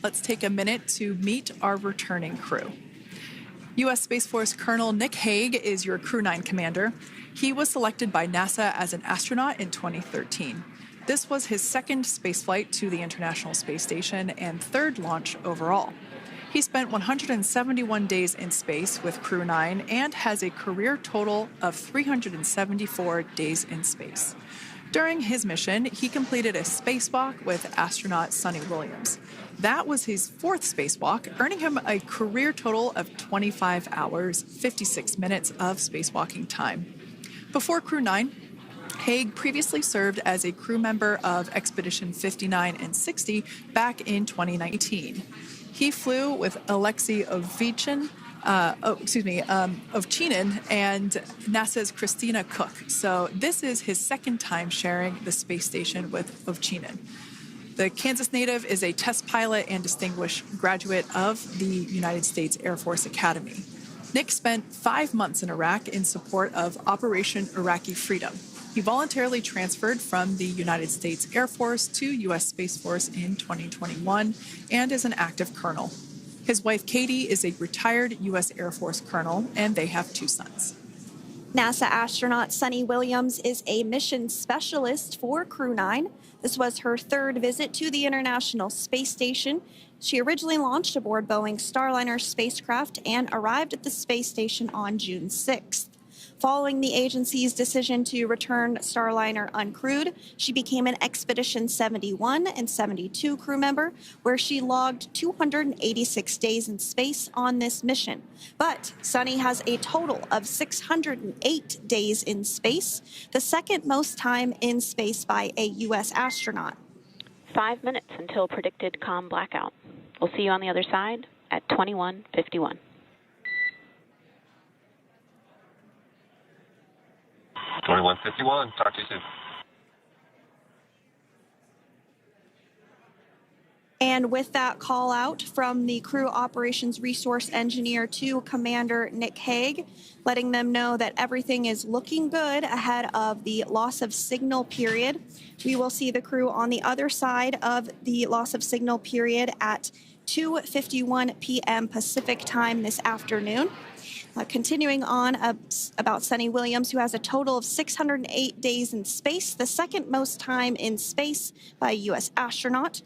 Let's take a minute to meet our returning crew. U.S. Space Force Colonel Nick Hague is your Crew-9 commander. He was selected by NASA as an astronaut in 2013. This was his second spaceflight to the International Space Station and third launch overall. He spent 171 days in space with Crew-9 and has a career total of 374 days in space. During his mission, he completed a spacewalk with astronaut Suni Williams. That was his fourth spacewalk, earning him a career total of 25 hours, 56 minutes of spacewalking time. Before Crew-9, Hague previously served as a crew member of Expedition 59 and 60 back in 2019. He flew with Alexei Ovchinin and NASA's Christina Cook. So this is his second time sharing the space station with Ovchinin. The Kansas native is a test pilot and distinguished graduate of the United States Air Force Academy. Nick spent 5 months in Iraq in support of Operation Iraqi Freedom. He voluntarily transferred from the United States Air Force to U.S. Space Force in 2021 and is an active colonel. His wife, Katie, is a retired U.S. Air Force colonel, and they have 2 sons. NASA astronaut Suni Williams is a mission specialist for Crew-9. This was her third visit to the International Space Station. She originally launched aboard Boeing Starliner spacecraft and arrived at the space station on June 6th. Following the agency's decision to return Starliner uncrewed, she became an Expedition 71 and 72 crew member, where she logged 286 days in space on this mission. But Suni has a total of 608 days in space, the second most time in space by a U.S. astronaut. 5 minutes until predicted comm blackout. We'll see you on the other side at 21:51. 21:51. Talk to you soon. And with that call out from the crew operations resource engineer to Commander Nick Hague, letting them know that everything is looking good ahead of the loss of signal period. We will see the crew on the other side of the loss of signal period at 2:51 p.m. Pacific time this afternoon. Continuing on about Suni Williams, who has a total of 608 days in space, the second most time in space by a U.S. astronaut.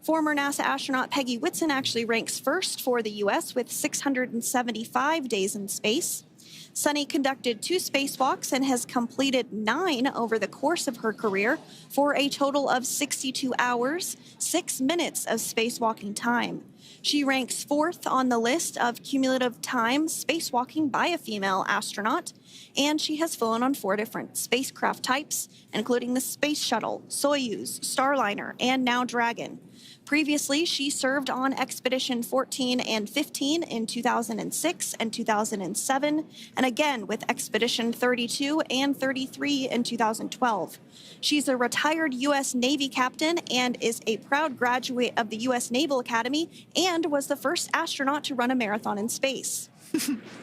Former NASA astronaut Peggy Whitson actually ranks first for the U.S. with 675 days in space. Suni conducted 2 spacewalks and has completed 9 over the course of her career for a total of 62 hours, 6 minutes of spacewalking time. She ranks 4th on the list of cumulative time spacewalking by a female astronaut, and she has flown on 4 different spacecraft types, including the Space Shuttle, Soyuz, Starliner, and now Dragon. Previously, she served on Expedition 14 and 15 in 2006 and 2007, and again with Expedition 32 and 33 in 2012. She's a retired U.S. Navy captain and is a proud graduate of the U.S. Naval Academy and was the first astronaut to run a marathon in space.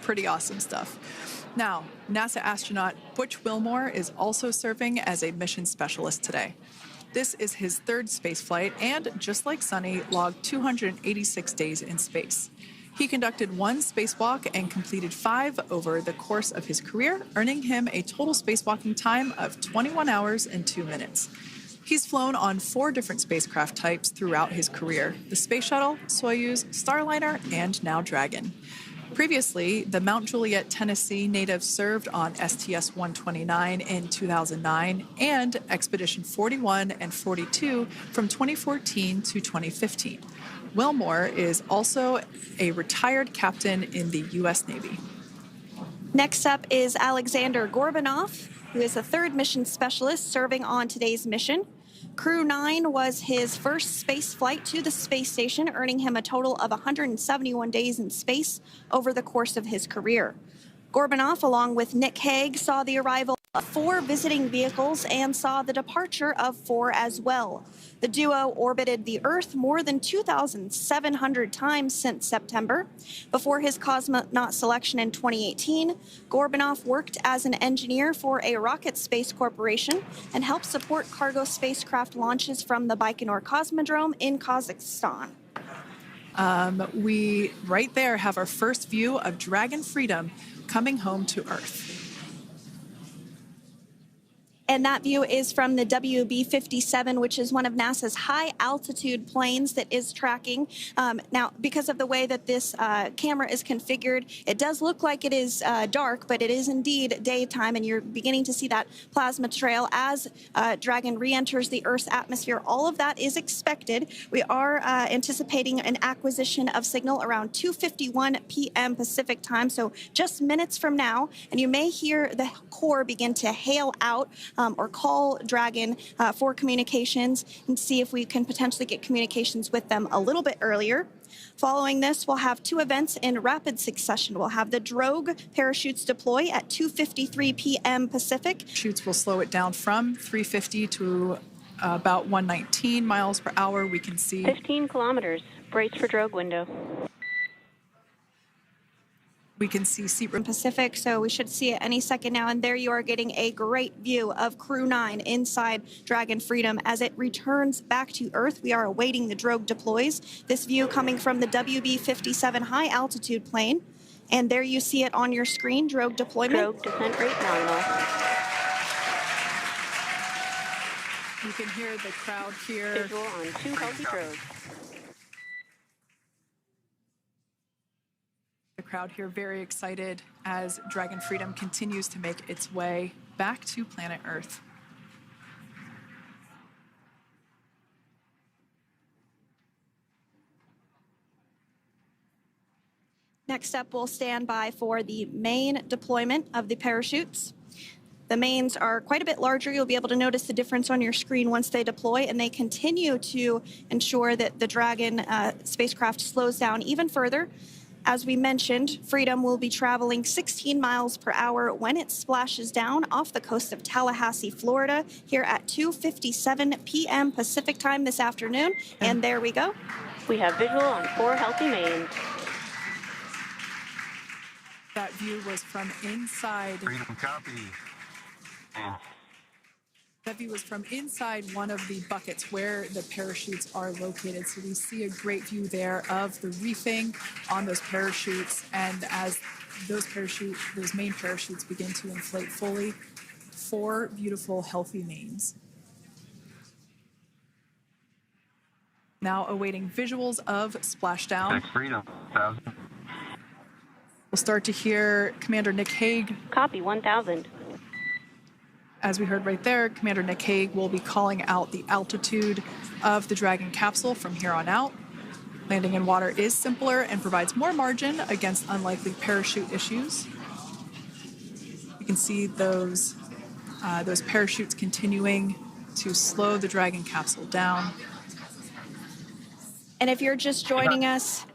Pretty awesome stuff. Now, NASA astronaut Butch Wilmore is also serving as a mission specialist today. This is his third spaceflight and, just like Suni, logged 286 days in space. He conducted 1 spacewalk and completed 5 over the course of his career, earning him a total spacewalking time of 21 hours and 2 minutes. He's flown on 4 different spacecraft types throughout his career: the Space Shuttle, Soyuz, Starliner, and now Dragon. Previously, the Mount Juliet, Tennessee native served on STS-129 in 2009 and Expedition 41 and 42 from 2014 to 2015. Wilmore is also a retired captain in the U.S. Navy. Next up is Aleksandr Gorbunov, who is the third mission specialist serving on today's mission. Crew-9 was his first space flight to the space station, earning him a total of 171 days in space over the course of his career. Gorbunov, along with Nick Hague, saw the arrival of 4 visiting vehicles and saw the departure of 4 as well. The duo orbited the Earth more than 2,700 times since September. Before his cosmonaut selection in 2018, Gorbunov worked as an engineer for a rocket space corporation and helped support cargo spacecraft launches from the Baikonur Cosmodrome in Kazakhstan. We right there have our first view of Dragon Freedom coming home to Earth. And that view is from the WB-57, which is one of NASA's high-altitude planes that is tracking. Now, because of the way that this camera is configured, it does look like it is dark, but it is indeed daytime, and you're beginning to see that plasma trail as Dragon re-enters the Earth's atmosphere. All of that is expected. We are anticipating an acquisition of signal around 2:51 p.m. Pacific time, so just minutes from now, and you may hear the core begin to hail out or call Dragon for communications and see if we can potentially get communications with them a little bit earlier. Following this, we'll have two events in rapid succession. We'll have the drogue parachutes deploy at 2:53 p.m. Pacific. Chutes will slow it down from 350 to about 119 miles per hour. We can see 15 kilometers. Brace for drogue window. We can see seat Pacific, so we should see it any second now. And there you are getting a great view of Crew-9 inside Dragon Freedom as it returns back to Earth. We are awaiting the drogue deploys. This view coming from the WB-57 high-altitude plane. And there you see it on your screen, drogue deployment. Drogue descent rate nominal. You can hear the crowd here. Visual on 2 healthy drogues. The crowd here very excited as Dragon Freedom continues to make its way back to planet Earth. Next up, we'll stand by for the main deployment of the parachutes. The mains are quite a bit larger. You'll be able to notice the difference on your screen once they deploy, and they continue to ensure that the Dragon spacecraft slows down even further. As we mentioned, Freedom will be traveling 16 miles per hour when it splashes down off the coast of Tallahassee, Florida, here at 2:57 p.m. Pacific time this afternoon. And there we go. We have visual on 4 healthy mains. That view was from inside. Freedom copy. That view was from inside one of the buckets where the parachutes are located. So we see a great view there of the reefing on those parachutes. And as those main parachutes begin to inflate fully, 4 beautiful, healthy mains. Now awaiting visuals of Splashdown. Freedom, 1,000. We'll start to hear Commander Nick Hague. Copy, 1,000. As we heard right there, Commander Nick Hague will be calling out the altitude of the Dragon capsule from here on out. Landing in water is simpler and provides more margin against unlikely parachute issues. You can see those parachutes continuing to slow the Dragon capsule down. And if you're just joining us,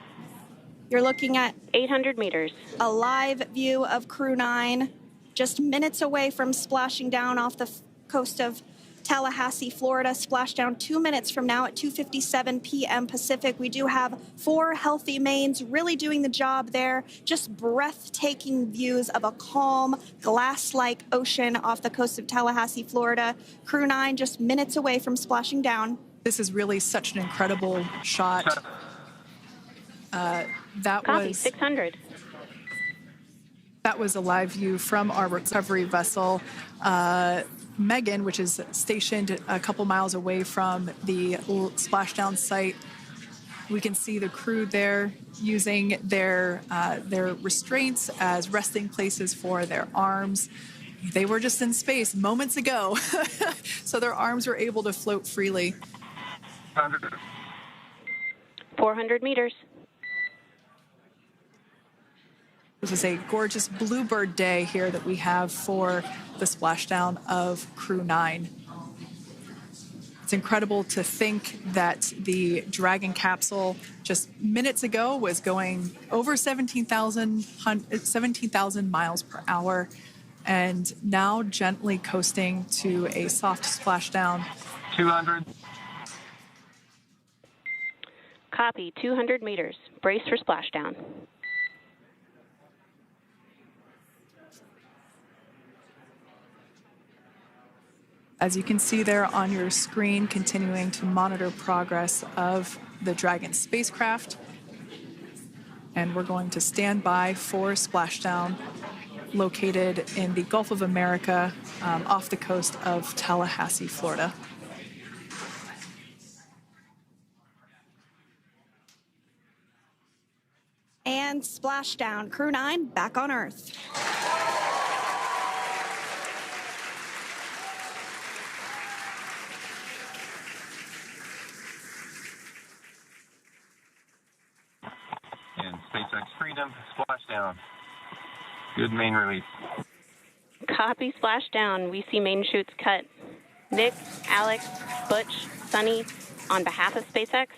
you're looking at 800 meters. a live view of Crew-9 just minutes away from splashing down off the coast of Tallahassee, Florida. Splashdown 2 minutes from now at 2:57 p.m. Pacific. We do have 4 healthy mains really doing the job there. Just breathtaking views of a calm, glass-like ocean off the coast of Tallahassee, Florida. Crew-9 just minutes away from splashing down. This is really such an incredible shot. Copy, 600. That was a live view from our recovery vessel, Megan, which is stationed a couple miles away from the splashdown site. We can see the crew there using their restraints as resting places for their arms. They were just in space moments ago, so their arms were able to float freely. 400 meters. This is a gorgeous bluebird day here that we have for the splashdown of Crew-9. It's incredible to think that the Dragon capsule just minutes ago was going over 17,000 miles per hour, and now gently coasting to a soft splashdown. 200. Copy, 200 meters. Brace for splashdown. As you can see there on your screen, continuing to monitor progress of the Dragon spacecraft. And we're going to stand by for splashdown located in the Gulf of America off the coast of Tallahassee, Florida. And splashdown, Crew-9 back on Earth. And SpaceX Freedom, splashdown. Good main release. Copy, splashdown. We see main chutes cut. Nick, Alex, Butch, Suni, on behalf of SpaceX,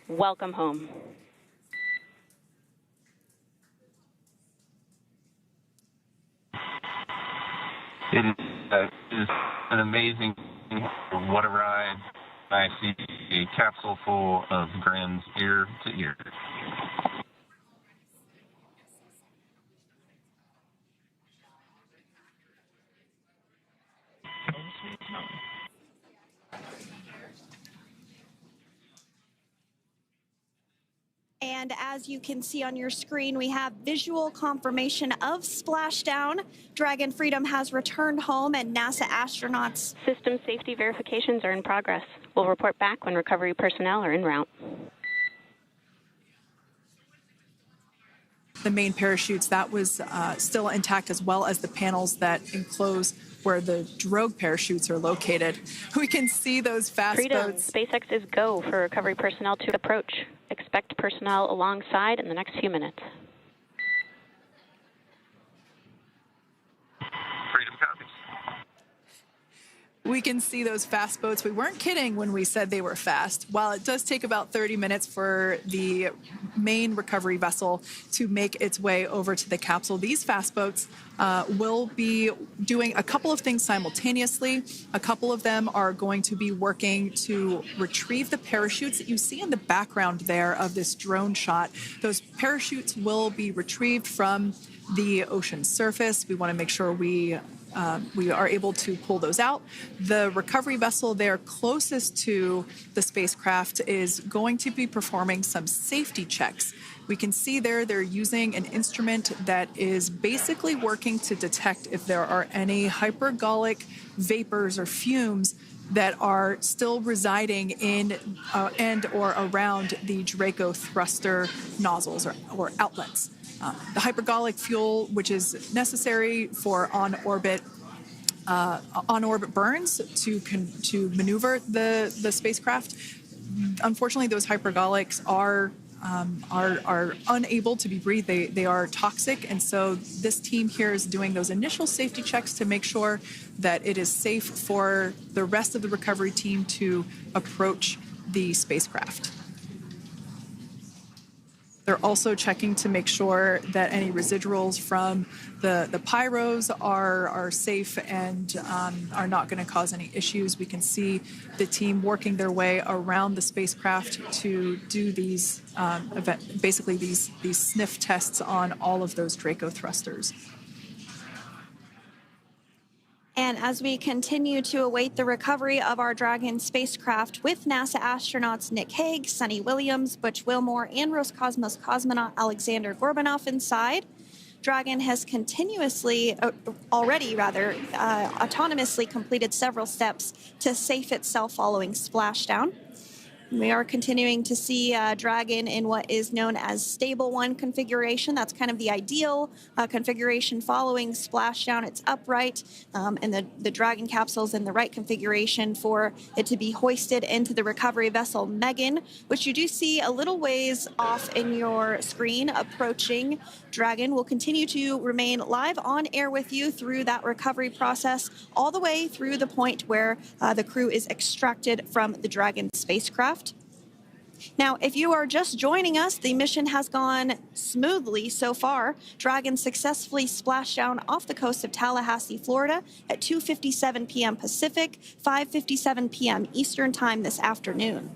welcome home. It is an amazing, what a ride. I see a capsule full of grins ear to ear. And as you can see on your screen, we have visual confirmation of splashdown. Dragon Freedom has returned home, and NASA astronauts. System safety verifications are in progress. We'll report back when recovery personnel are en route. The main parachutes, that was still intact, as well as the panels that enclose where the drogue parachutes are located. We can see those fast Freedom, boats. SpaceX is go for recovery personnel to approach. Expect personnel alongside in the next few minutes. Freedom copies. We can see those fast boats. We weren't kidding when we said they were fast. While it does take about 30 minutes for the main recovery vessel to make its way over to the capsule, these fast boats will be doing a couple of things simultaneously. A couple of them are going to be working to retrieve the parachutes that you see in the background there of this drone shot. Those parachutes will be retrieved from the ocean surface. We want to make sure we are able to pull those out. The recovery vessel there closest to the spacecraft is going to be performing some safety checks. We can see there they're using an instrument that is basically working to detect if there are any hypergolic vapors or fumes that are still residing in and or around the Draco thruster nozzles or outlets. The hypergolic fuel, which is necessary for on-orbit burns to maneuver the spacecraft. Unfortunately, those hypergolics are unable to be breathed. They are toxic, and so this team here is doing those initial safety checks to make sure that it is safe for the rest of the recovery team to approach the spacecraft. They're also checking to make sure that any residuals from the pyros are safe and are not going to cause any issues. We can see the team working their way around the spacecraft to do these basically these sniff tests on all of those Draco thrusters. And as we continue to await the recovery of our Dragon spacecraft with NASA astronauts Nick Hague, Suni Williams, Butch Wilmore, and Roscosmos cosmonaut Aleksandr Gorbunov inside, Dragon has autonomously completed several steps to safe itself following splashdown. We are continuing to see Dragon in what is known as stable 1 configuration. That's kind of the ideal configuration following splashdown. It's upright, and the Dragon capsule's in the right configuration for it to be hoisted into the recovery vessel Megan, which you do see a little ways off in your screen approaching. Dragon will continue to remain live on air with you through that recovery process, all the way through the point where the crew is extracted from the Dragon spacecraft. Now, if you are just joining us, the mission has gone smoothly so far. Dragon successfully splashed down off the coast of Tallahassee, Florida at 2:57 p.m. Pacific, 5:57 p.m. Eastern Time this afternoon.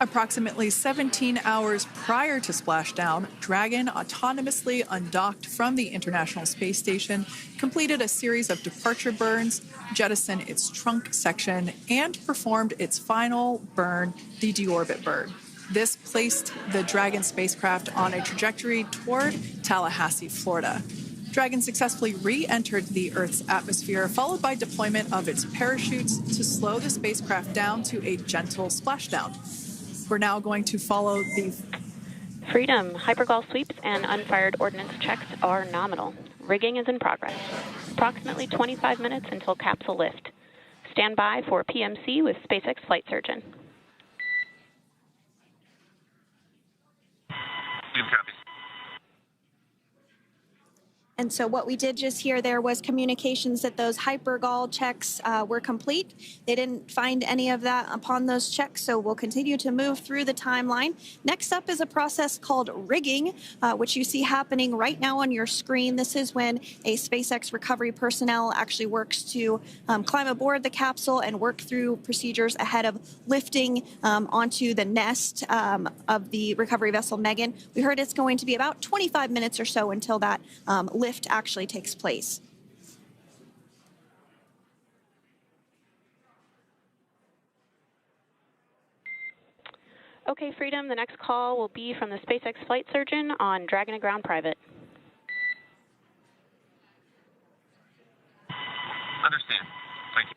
Approximately 17 hours prior to splashdown, Dragon autonomously undocked from the International Space Station, completed a series of departure burns, jettisoned its trunk section, and performed its final burn, the deorbit burn. This placed the Dragon spacecraft on a trajectory toward Tallahassee, Florida. Dragon successfully re-entered the Earth's atmosphere, followed by deployment of its parachutes to slow the spacecraft down to a gentle splashdown. We're now going to follow the Freedom. Hypergol sweeps and unfired ordnance checks are nominal. Rigging is in progress. Approximately 25 minutes until capsule lift. Stand by for PMC with SpaceX flight surgeon. And so what we did just hear there was communications that those hypergol checks were complete. They didn't find any of that upon those checks, so we'll continue to move through the timeline. Next up is a process called rigging, which you see happening right now on your screen. This is when a SpaceX recovery personnel actually works to climb aboard the capsule and work through procedures ahead of lifting onto the nest of the recovery vessel Megan. We heard it's going to be about 25 minutes or so until that lift actually takes place. Okay, Freedom, the next call will be from the SpaceX flight surgeon on Dragon to Ground Private. Understand. Thank you.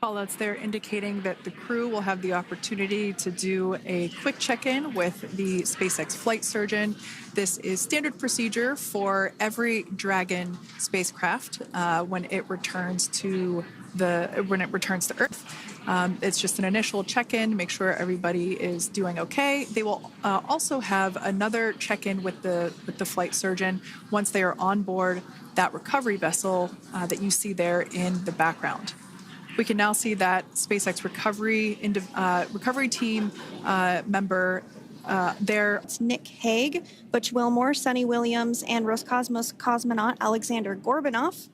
callouts there indicating that the crew will have the opportunity to do a quick check-in with the SpaceX flight surgeon. This is standard procedure for every Dragon spacecraft when it returns to Earth. It's just an initial check-in, make sure everybody is doing okay. They will also have another check-in with the flight surgeon once they are on board that recovery vessel that you see there in the background. We can now see that SpaceX recovery team member there. It's Nick Hague, Butch Wilmore, Suni Williams, and Roscosmos cosmonaut Aleksandr Gorbunov.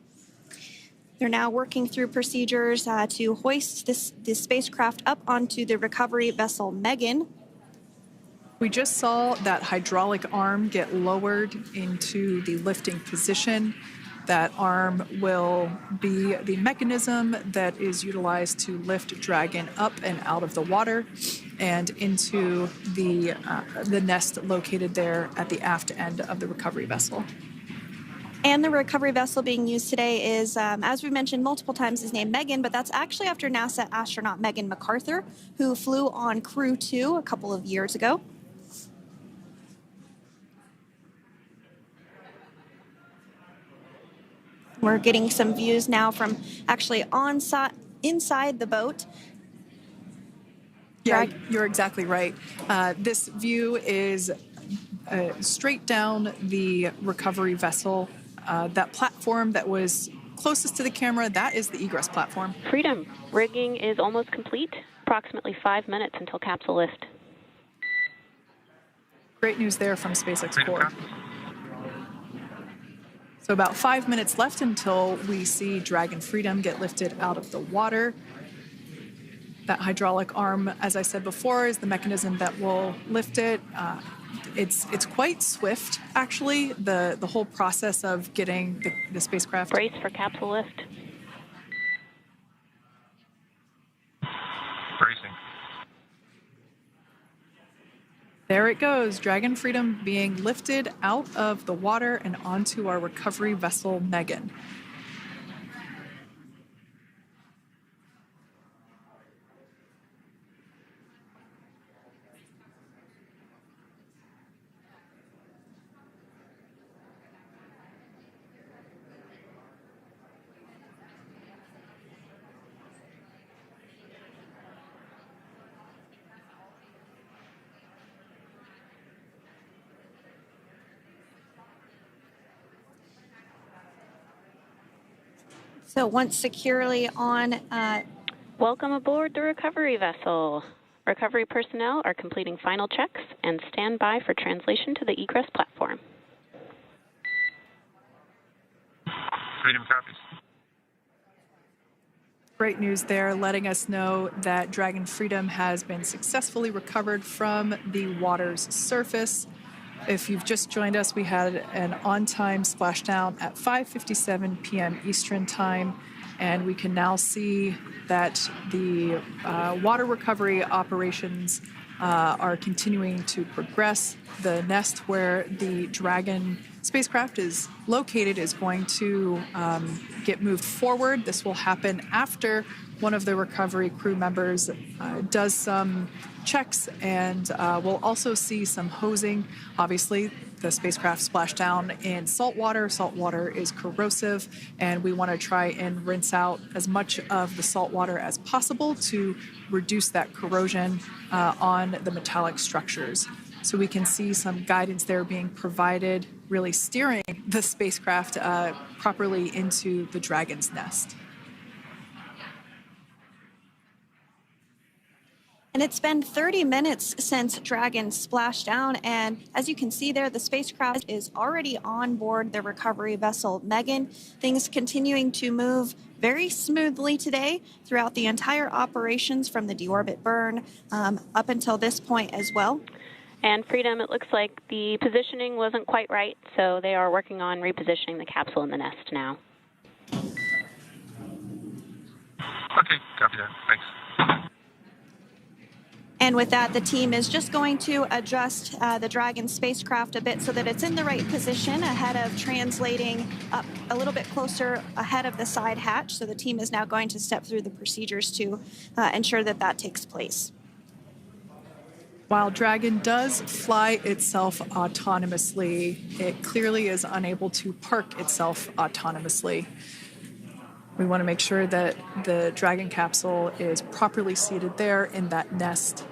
They're now working through procedures to hoist this spacecraft up onto the recovery vessel Megan. We just saw that hydraulic arm get lowered into the lifting position. That arm will be the mechanism that is utilized to lift Dragon up and out of the water and into the nest located there at the aft end of the recovery vessel. And the recovery vessel being used today is, as we mentioned multiple times, is named Megan, but that's actually after NASA astronaut Megan McArthur, who flew on Crew-9 a couple of years ago. We're getting some views now from actually inside the boat. Yeah, you're exactly right. This view is straight down the recovery vessel. That platform that was closest to the camera, that is the egress platform. Freedom. Rigging is almost complete. Approximately 5 minutes until capsule lift. Great news there from SpaceX Core. So about 5 minutes left until we see Dragon Freedom get lifted out of the water. That hydraulic arm, as I said before, is the mechanism that will lift it. It's quite swift, actually, the whole process of getting the spacecraft. Brace for capsule lift. Bracing. There it goes, Dragon Freedom being lifted out of the water and onto our recovery vessel, Megan. So once securely on... Welcome aboard the recovery vessel. Recovery personnel are completing final checks and stand by for translation to the egress platform. Freedom copies. Great news there, letting us know that Dragon Freedom has been successfully recovered from the water's surface. If you've just joined us, we had an on-time splashdown at 5:57 p.m. Eastern Time. and we can now see that the water recovery operations are continuing to progress. The nest where the Dragon spacecraft is located is going to get moved forward. This will happen after one of the recovery crew members does some checks, and we'll also see some hosing. Obviously, the spacecraft splashed down in salt water. Salt water is corrosive, and we want to try and rinse out as much of the salt water as possible to reduce that corrosion on the metallic structures. So we can see some guidance there being provided, really steering the spacecraft properly into the Dragon's nest. And it's been 30 minutes since Dragon splashed down, and as you can see there, the spacecraft is already on board the recovery vessel Megan. Things continuing to move very smoothly today throughout the entire operations from the deorbit burn up until this point as well. And Freedom, it looks like the positioning wasn't quite right, so they are working on repositioning the capsule in the nest now. Okay, copy that. Thanks. And with that, the team is just going to adjust the Dragon spacecraft a bit so that it's in the right position ahead of translating up a little bit closer ahead of the side hatch. So the team is now going to step through the procedures to ensure that that takes place. While Dragon does fly itself autonomously, it clearly is unable to park itself autonomously. We want to make sure that the Dragon capsule is properly seated there in that nest.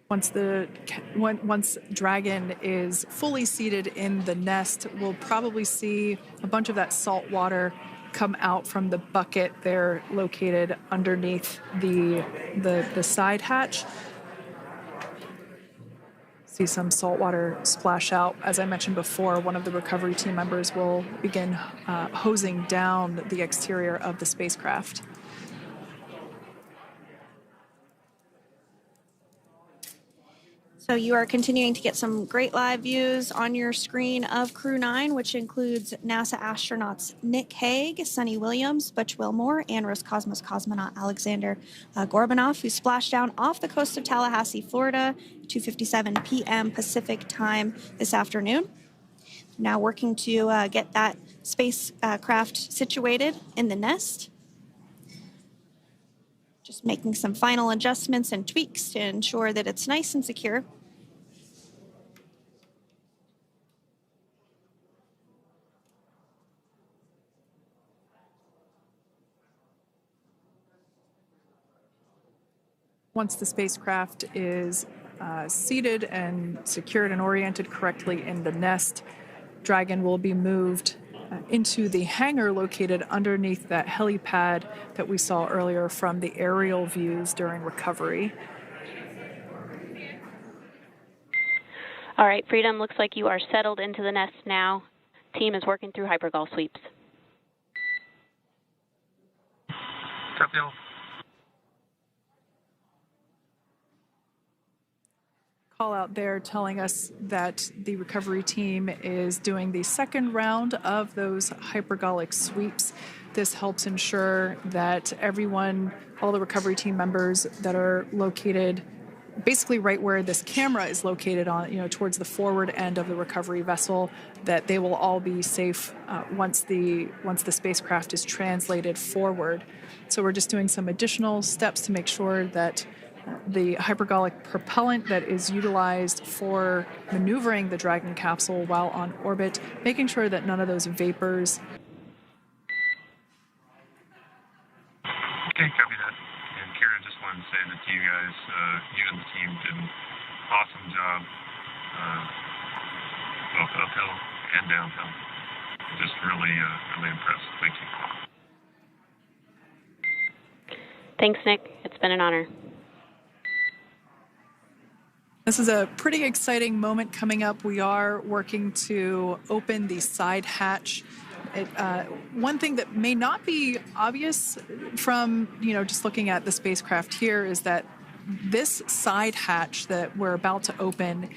Once Dragon is fully seated in the nest, we'll probably see a bunch of that salt water come out from the bucket there located underneath the side hatch. See some salt water splash out. As I mentioned before, one of the recovery team members will begin hosing down the exterior of the spacecraft. So you are continuing to get some great live views on your screen of Crew-9, which includes NASA astronauts Nick Hague, Suni Williams, Butch Wilmore, and Roscosmos cosmonaut Aleksandr Gorbunov, who splashed down off the coast of Tallahassee, Florida, 2:57 p.m. Pacific time this afternoon. Now working to get that spacecraft situated in the nest. Just making some final adjustments and tweaks to ensure that it's nice and secure. Once the spacecraft is seated and secured and oriented correctly in the nest, Dragon will be moved into the hangar located underneath that helipad that we saw earlier from the aerial views during recovery. All right, Freedom, looks like you are settled into the nest now. Team is working through hypergol sweeps. Copy all. Call out there telling us that the recovery team is doing the second round of those hypergolic sweeps. This helps ensure that everyone, all the recovery team members that are located basically right where this camera is located on, towards the forward end of the recovery vessel, that they will all be safe once the spacecraft is translated forward. So we're just doing some additional steps to make sure that the hypergolic propellant that is utilized for maneuvering the Dragon capsule while on orbit, making sure that none of those vapors. Okay, copy that. And Kira, just wanted to say that to you guys, you and the team did an awesome job, both uphill and downhill. Just really impressed. Thank you. Thanks, Nick. It's been an honor. This is a pretty exciting moment coming up. We are working to open the side hatch. One thing that may not be obvious from, just looking at the spacecraft here is that this side hatch that we're about to open,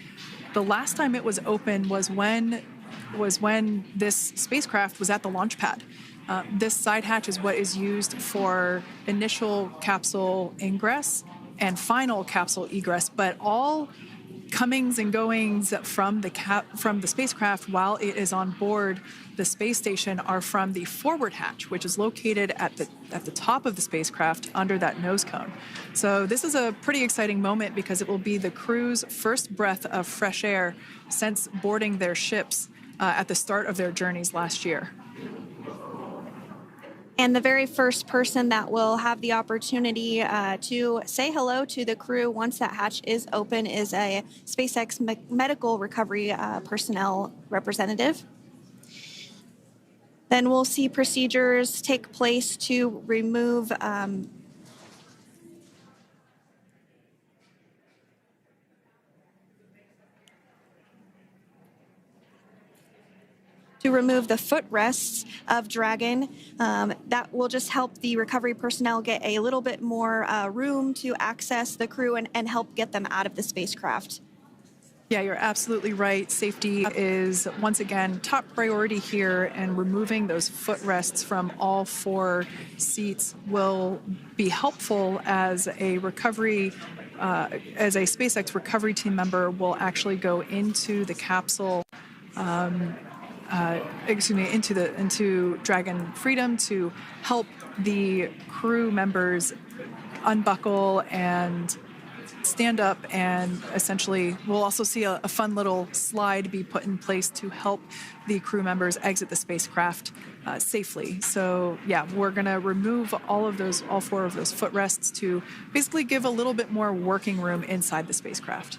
the last time it was open was when this spacecraft was at the launch pad. This side hatch is what is used for initial capsule ingress and final capsule egress, but all comings and goings from the spacecraft while it is on board the space station are from the forward hatch, which is located at the top of the spacecraft under that nose cone. So this is a pretty exciting moment because it will be the crew's first breath of fresh air since boarding their ships at the start of their journeys last year. And the very first person that will have the opportunity to say hello to the crew once that hatch is open is a SpaceX medical recovery personnel representative. Then we'll see procedures take place to remove the footrests of Dragon. That will just help the recovery personnel get a little bit more room to access the crew and help get them out of the spacecraft. Yeah, you're absolutely right. Safety is, once again, top priority here, and removing those footrests from all 4 seats will be helpful as a SpaceX recovery team member will actually go into the capsule into Dragon Freedom to help the crew members unbuckle and stand up, and essentially we'll also see a fun little slide be put in place to help the crew members exit the spacecraft safely. So yeah, we're going to remove all 4 of those footrests to basically give a little bit more working room inside the spacecraft.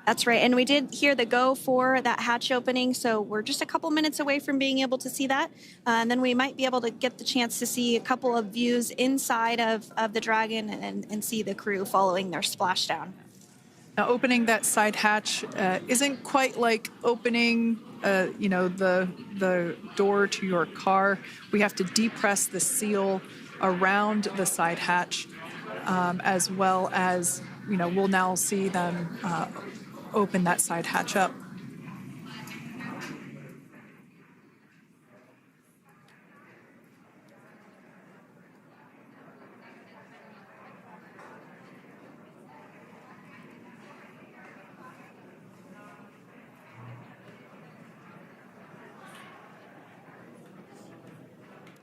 That's right. And we did hear the go for that hatch opening, so we're just a couple minutes away from being able to see that. And then we might be able to get the chance to see a couple of views inside of the Dragon and see the crew following their splashdown. Now, opening that side hatch isn't quite like opening the door to your car. We have to depress the seal around the side hatch, as well as, we'll now see them open that side hatch up.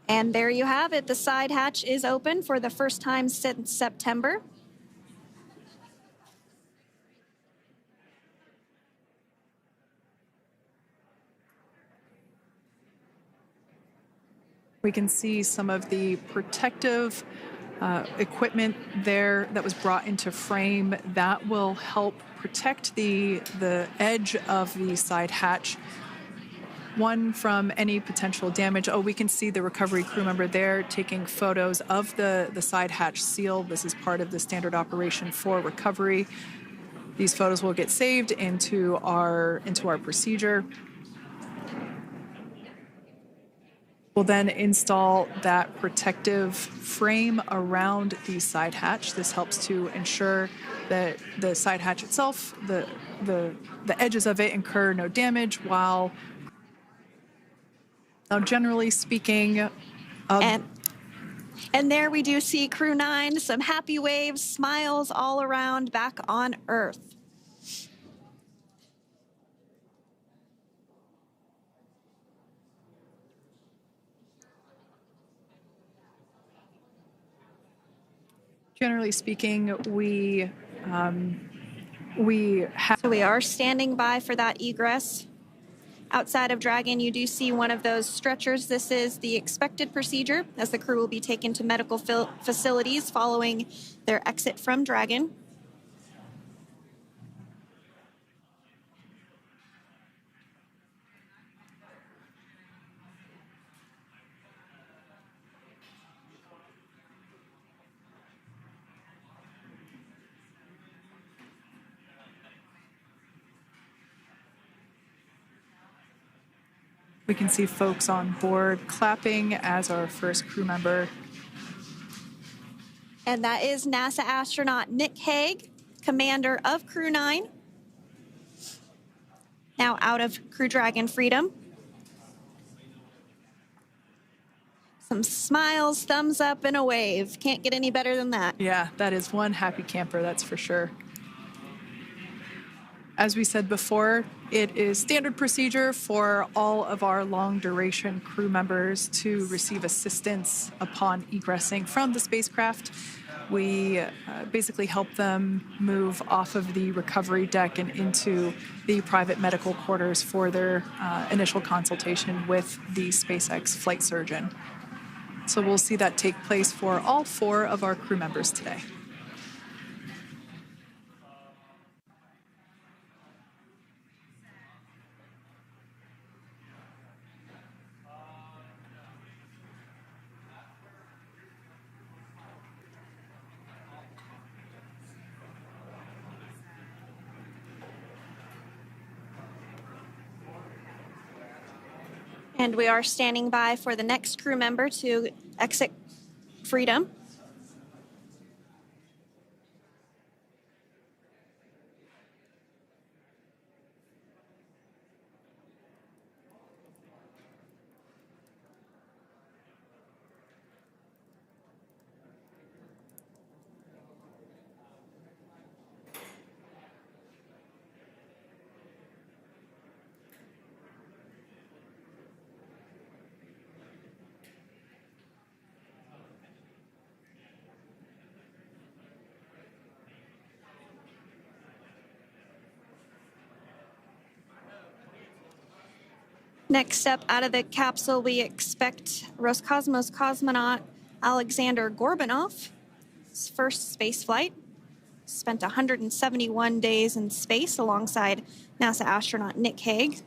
And there you have it. The side hatch is open for the first time since September. We can see some of the protective equipment there that was brought into frame that will help protect the edge of the side hatch, one from any potential damage. We can see the recovery crew member there taking photos of the side hatch seal. This is part of the standard operation for recovery. These photos will get saved into our procedure. We'll then install that protective frame around the side hatch. This helps to ensure that the side hatch itself, the edges of it, incur no damage, while now generally speaking, and there we do see Crew-9, some happy waves, smiles all around back on Earth. Generally speaking, we are standing by for that egress. Outside of Dragon, you do see one of those stretchers. This is the expected procedure as the crew will be taken to medical facilities following their exit from Dragon. We can see folks on board clapping as our first crew member. And that is NASA astronaut Nick Hague, commander of Crew-9, now out of Crew Dragon Freedom. Some smiles, thumbs up, and a wave. Can't get any better than that. Yeah, that is one happy camper, that's for sure. As we said before, it is standard procedure for all of our long-duration crew members to receive assistance upon egressing from the spacecraft. We basically help them move off of the recovery deck and into the private medical quarters for their initial consultation with the SpaceX flight surgeon. So we'll see that take place for all 4 of our crew members today. And we are standing by for the next crew member to exit Freedom. Next up out of the capsule, we expect Roscosmos cosmonaut Aleksandr Gorbunov. His first space flight. Spent 171 days in space alongside NASA astronaut Nick Hague.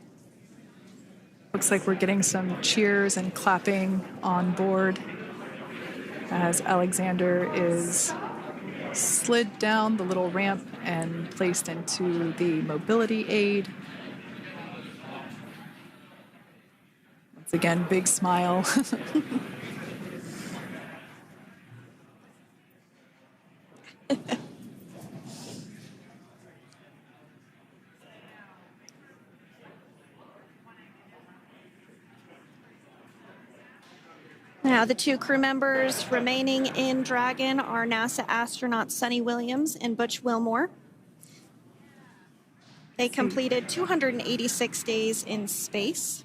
Looks like we're getting some cheers and clapping on board as Alexander is slid down the little ramp and placed into the mobility aid. Once again, big smile. Now, the 2 crew members remaining in Dragon are NASA astronauts Suni Williams and Butch Wilmore. They completed 286 days in space.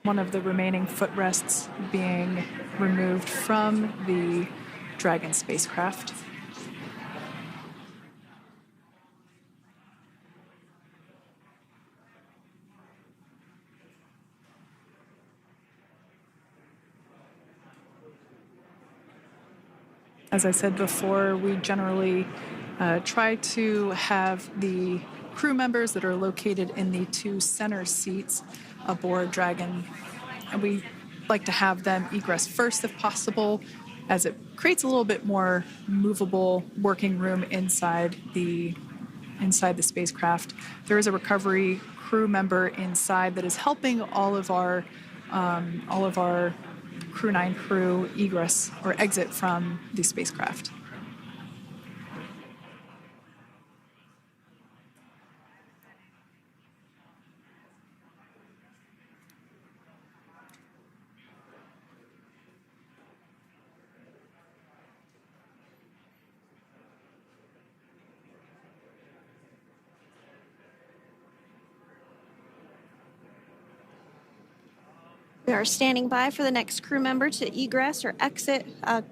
One of the remaining footrests being removed from the Dragon spacecraft. As I said before, we generally try to have the crew members that are located in the 2 center seats aboard Dragon, and we like to have them egress first if possible, as it creates a little bit more movable working room inside the spacecraft. There is a recovery crew member inside that is helping all of our Crew-9 crew egress or exit from the spacecraft. We are standing by for the next crew member to egress or exit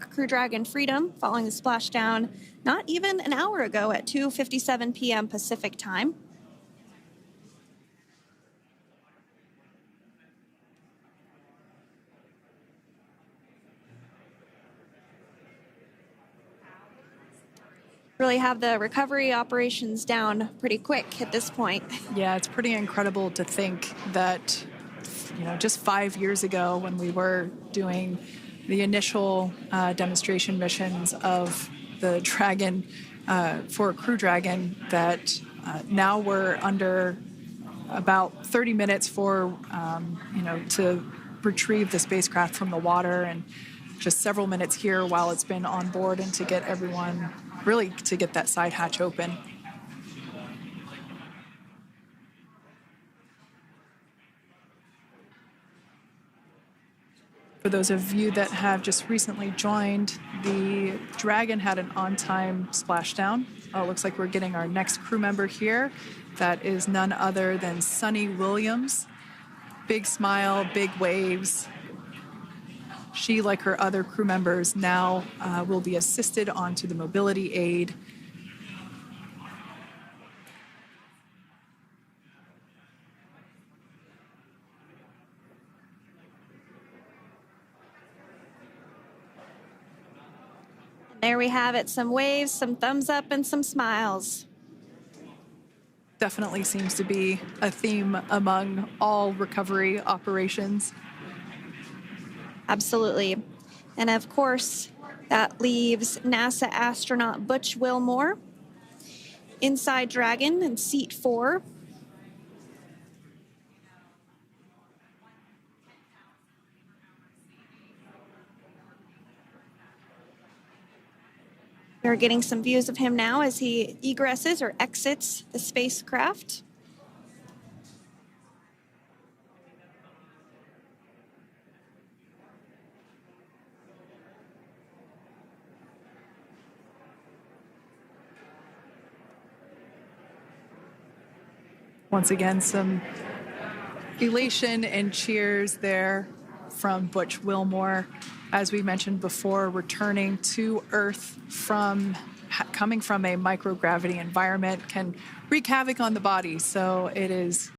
Crew Dragon Freedom following the splashdown not even an hour ago at 2:57 p.m. Pacific time. Really have the recovery operations down pretty quick at this point. Yeah, it's pretty incredible to think that, just 5 years ago when we were doing the initial demonstration missions of the Dragon for Crew Dragon, that now we're under about 30 minutes for, to retrieve the spacecraft from the water, and just several minutes here while it's been on board and to get everyone, really to get that side hatch open. For those of you that have just recently joined, the Dragon had an on-time splashdown. It looks like we're getting our next crew member here. That is none other than Suni Williams. Big smile, big waves. She, like her other crew members, now will be assisted onto the mobility aid. There we have it, some waves, some thumbs up, and some smiles. Definitely seems to be a theme among all recovery operations. Absolutely. And of course, that leaves NASA astronaut Butch Wilmore inside Dragon in seat 4. We're getting some views of him now as he egresses or exits the spacecraft. Once again, some elation and cheers there from Butch Wilmore. As we mentioned before, returning to Earth coming from a microgravity environment can wreak havoc on the body. So it is